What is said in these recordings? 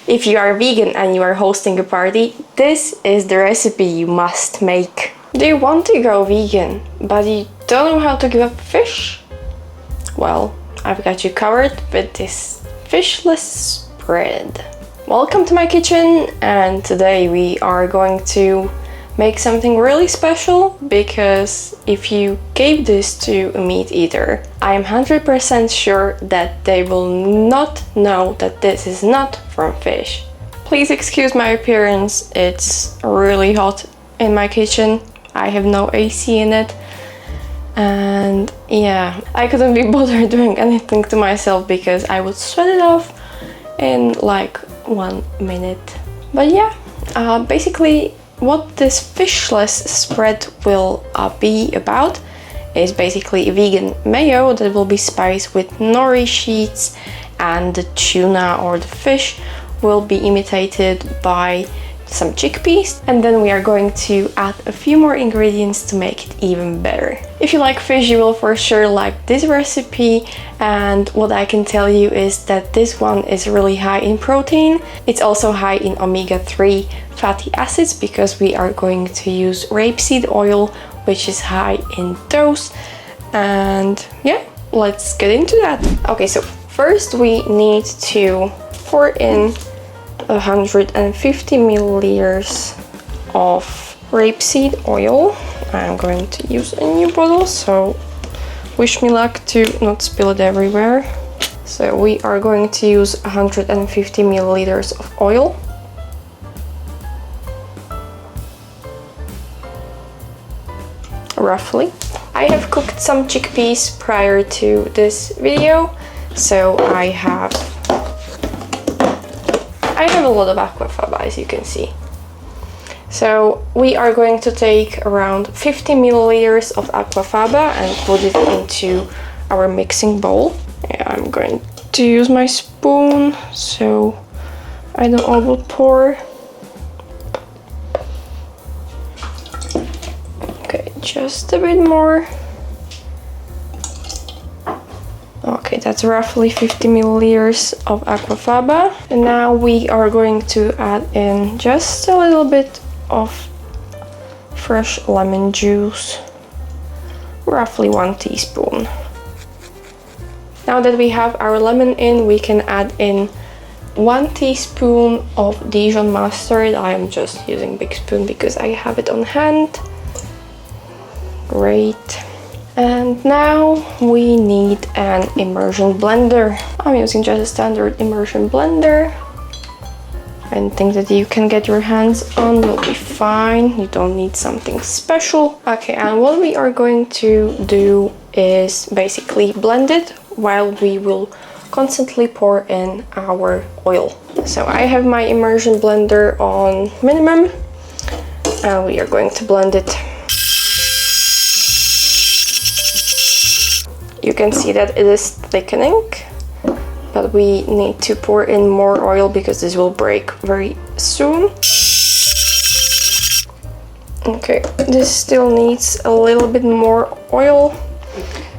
If you are vegan and you are hosting a party, this is the recipe you must make. Do you want to go vegan, but you don't know how to give up fish? Well, I've got you covered with this fishless spread. Welcome to my kitchen, and today we are going to make something really special, because if you gave this to a meat eater, I am 100% sure that they will not know that this is not from fish. Please excuse my appearance, it's really hot in my kitchen. I have no AC in it, and yeah, I couldn't be bothered doing anything to myself because I would sweat it off in like 1 minute. But yeah, basically what this fishless spread will be about is basically a vegan mayo that will be spiced with nori sheets, and the tuna or the fish will be imitated by some chickpeas, and then we are going to add a few more ingredients to make it even better. If you like fish, you will for sure like this recipe, and what I can tell you is that this one is really high in protein. It's also high in omega-3 fatty acids because we are going to use rapeseed oil, which is high in those. And yeah, let's get into that. Okay, so first we need to pour in 150 milliliters of rapeseed oil. I'm going to use a new bottle, so wish me luck to not spill it everywhere. So we are going to use 150 milliliters of oil. Roughly. I have cooked some chickpeas prior to this video, so I have a lot of aquafaba, as you can see. So we are going to take around 50 milliliters of aquafaba and put it into our mixing bowl. I'm going to use my spoon so I don't over pour. Okay, just a bit more. Okay, that's roughly 50 milliliters of aquafaba. And now we are going to add in just a little bit of fresh lemon juice, roughly 1 teaspoon. Now that we have our lemon in, we can add in 1 teaspoon of Dijon mustard. I am just using big spoon because I have it on hand. Great. And now we need an immersion blender. I'm using just a standard immersion blender. Anything that you can get your hands on will be fine. You don't need something special. Okay, and what we are going to do is basically blend it while we will constantly pour in our oil. So I have my immersion blender on minimum, and we are going to blend it. You can see that it is thickening, but we need to pour in more oil because this will break very soon. Okay, this still needs a little bit more oil,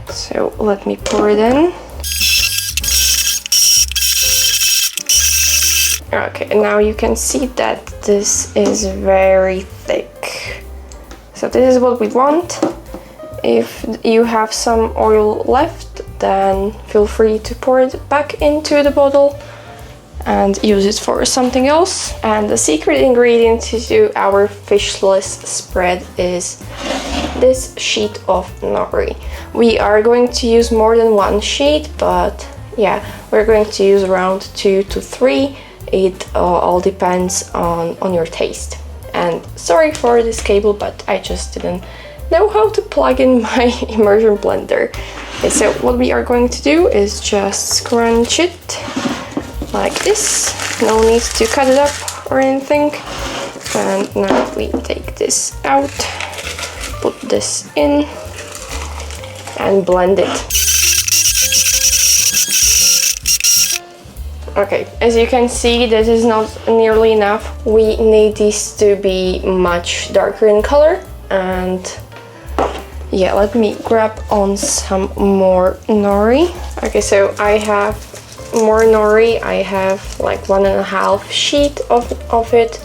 so let me pour it in. Okay, and now you can see that this is very thick. So this is what we want. If you have some oil left, then feel free to pour it back into the bottle and use it for something else. And the secret ingredient to our fishless spread is this sheet of nori. We are going to use more than 1 sheet, but yeah, we're going to use around 2 to 3. It all depends on your taste. And sorry for this cable, but I just didn't know how to plug in my immersion blender. Okay, so what we are going to do is just scrunch it like this. No need to cut it up or anything. And now we take this out, put this in, and blend it. Okay, as you can see, this is not nearly enough. We need this to be much darker in color. And yeah, let me grab on some more nori. Okay, so I have more nori. I have like 1.5 sheet of it,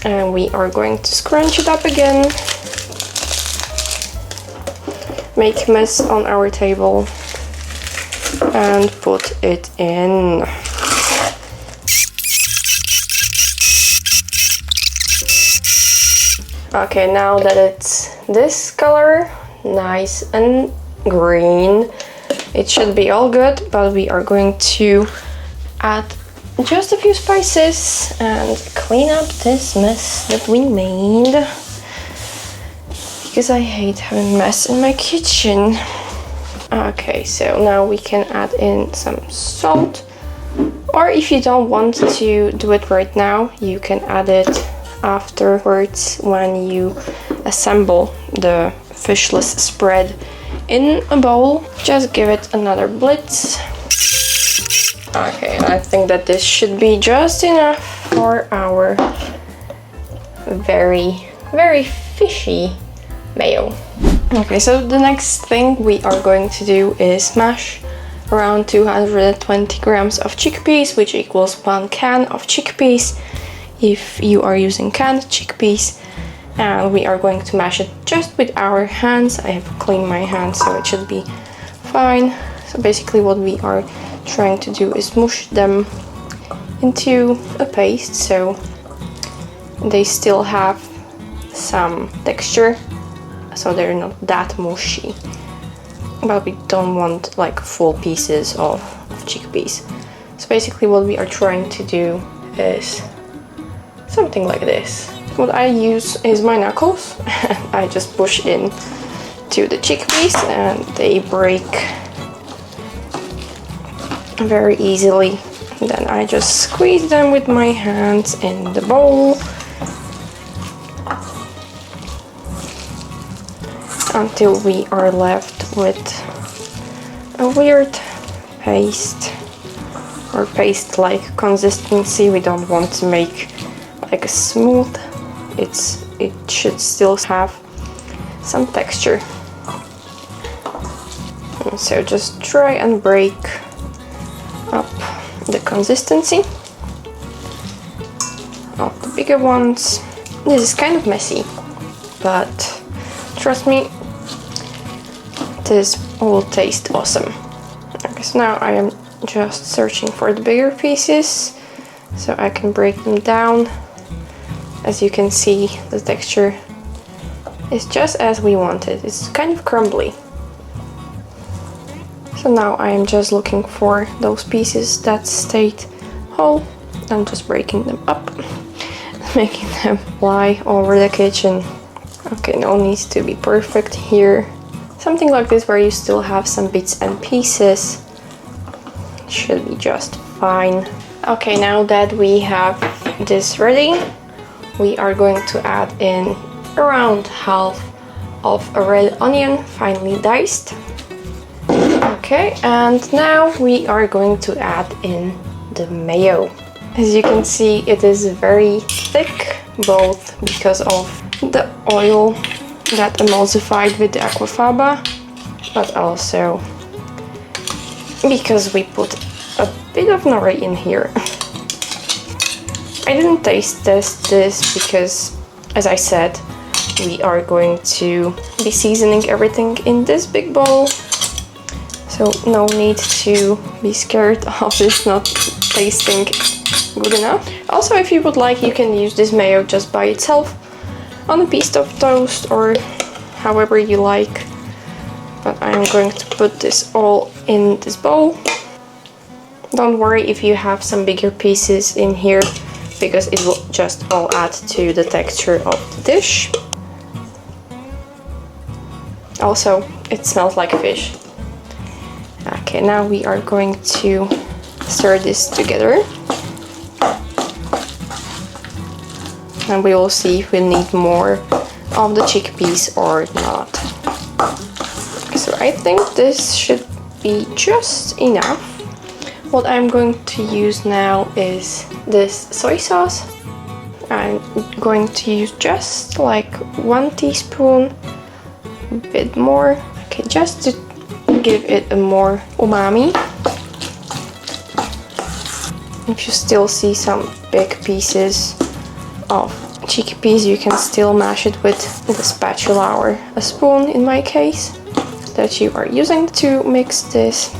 and we are going to scrunch it up again, make a mess on our table, and put it in. Okay, now that it's this color, nice and green, it should be all good, but we are going to add just a few spices and clean up this mess that we made, because I hate having mess in my kitchen. Okay, so now we can add in some salt, or if you don't want to do it right now, you can add it afterwards when you assemble the fishless spread in a bowl. Just give it another blitz. Okay, I think that this should be just enough for our very, very fishy mayo. Okay, so the next thing we are going to do is mash around 220 grams of chickpeas, which equals 1 can of chickpeas if you are using canned chickpeas. And we are going to mash it just with our hands. I have cleaned my hands, so it should be fine. So basically what we are trying to do is mush them into a paste, so they still have some texture, so they're not that mushy, but we don't want like full pieces of chickpeas. So basically what we are trying to do is something like this. What I use is my knuckles. I just push in to the chickpeas and they break very easily. Then I just squeeze them with my hands in the bowl until we are left with a weird paste or paste-like consistency. We don't want to make like a smooth. It should still have some texture. And so just try and break up the consistency of the bigger ones. This is kind of messy, but trust me, this will taste awesome. Okay, so now I am just searching for the bigger pieces so I can break them down. As you can see, the texture is just as we wanted. It's kind of crumbly. So now I am just looking for those pieces that stayed whole. I'm just breaking them up, making them fly over the kitchen. Okay, no needs to be perfect here. Something like this where you still have some bits and pieces should be just fine. Okay, now that we have this ready, we are going to add in around half of a red onion, finely diced. Okay, and now we are going to add in the mayo. As you can see, it is very thick, both because of the oil that emulsified with the aquafaba, but also because we put a bit of nori in here. I didn't taste test this because, as I said, we are going to be seasoning everything in this big bowl, so no need to be scared of this not tasting good enough. Also, if you would like, you can use this mayo just by itself on a piece of toast or however you like, but I am going to put this all in this bowl. Don't worry if you have some bigger pieces in here, because it will just all add to the texture of the dish. Also, it smells like fish. Okay, now we are going to stir this together. And we will see if we need more of the chickpeas or not. So I think this should be just enough. What I'm going to use now is this soy sauce. I'm going to use just like 1 teaspoon, a bit more, okay, just to give it a more umami. If you still see some big pieces of chickpeas, you can still mash it with the spatula or a spoon in my case that you are using to mix this.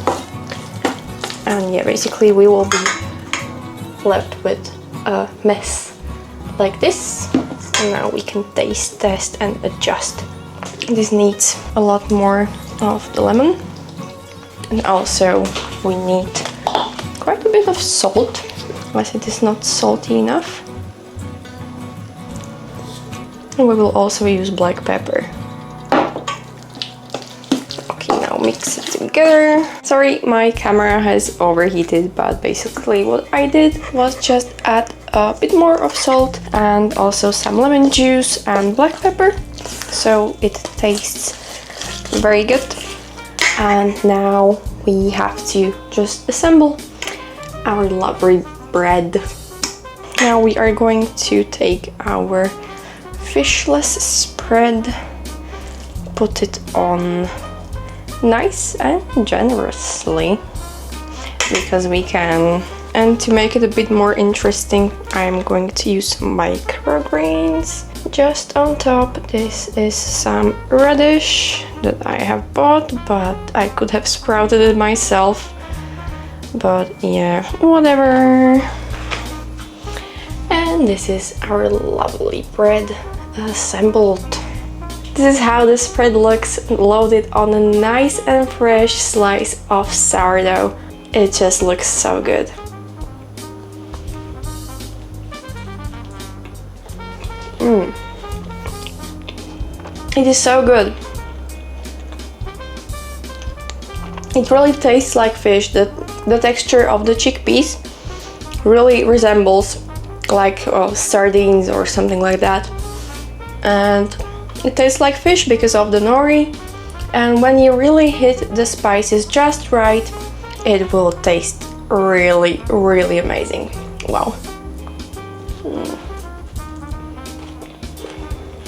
And yeah, basically we will be left with a mess like this. And now we can taste test and adjust. This needs a lot more of the lemon, and also we need quite a bit of salt, as it is not salty enough. And we will also use black pepper. Okay, now mix it together. Sorry, my camera has overheated, but basically what I did was just add a bit more of salt and also some lemon juice and black pepper, so it tastes very good. And now we have to just assemble our lovely bread. Now we are going to take our fishless spread, put it on nice and generously, because we can. And to make it a bit more interesting, I'm going to use microgreens just on top. This is some radish that I have bought, but I could have sprouted it myself. But yeah, whatever. And this is our lovely bread assembled. This is how the spread looks, loaded on a nice and fresh slice of sourdough. It just looks so good. It is so good. It really tastes like fish. The texture of the chickpeas really resembles like sardines or something like that. And it tastes like fish because of the nori. And when you really hit the spices just right, it will taste really, really amazing. Wow.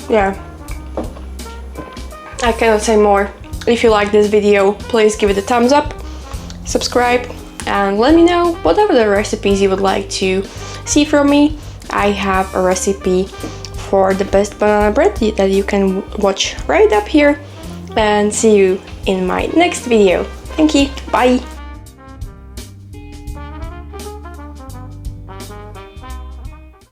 Yeah, I cannot say more. If you like this video, please give it a thumbs up, subscribe, and let me know whatever the recipes you would like to see from me. I have a recipe for the best banana bread that you can watch right up here, and see you in my next video. Thank you, bye!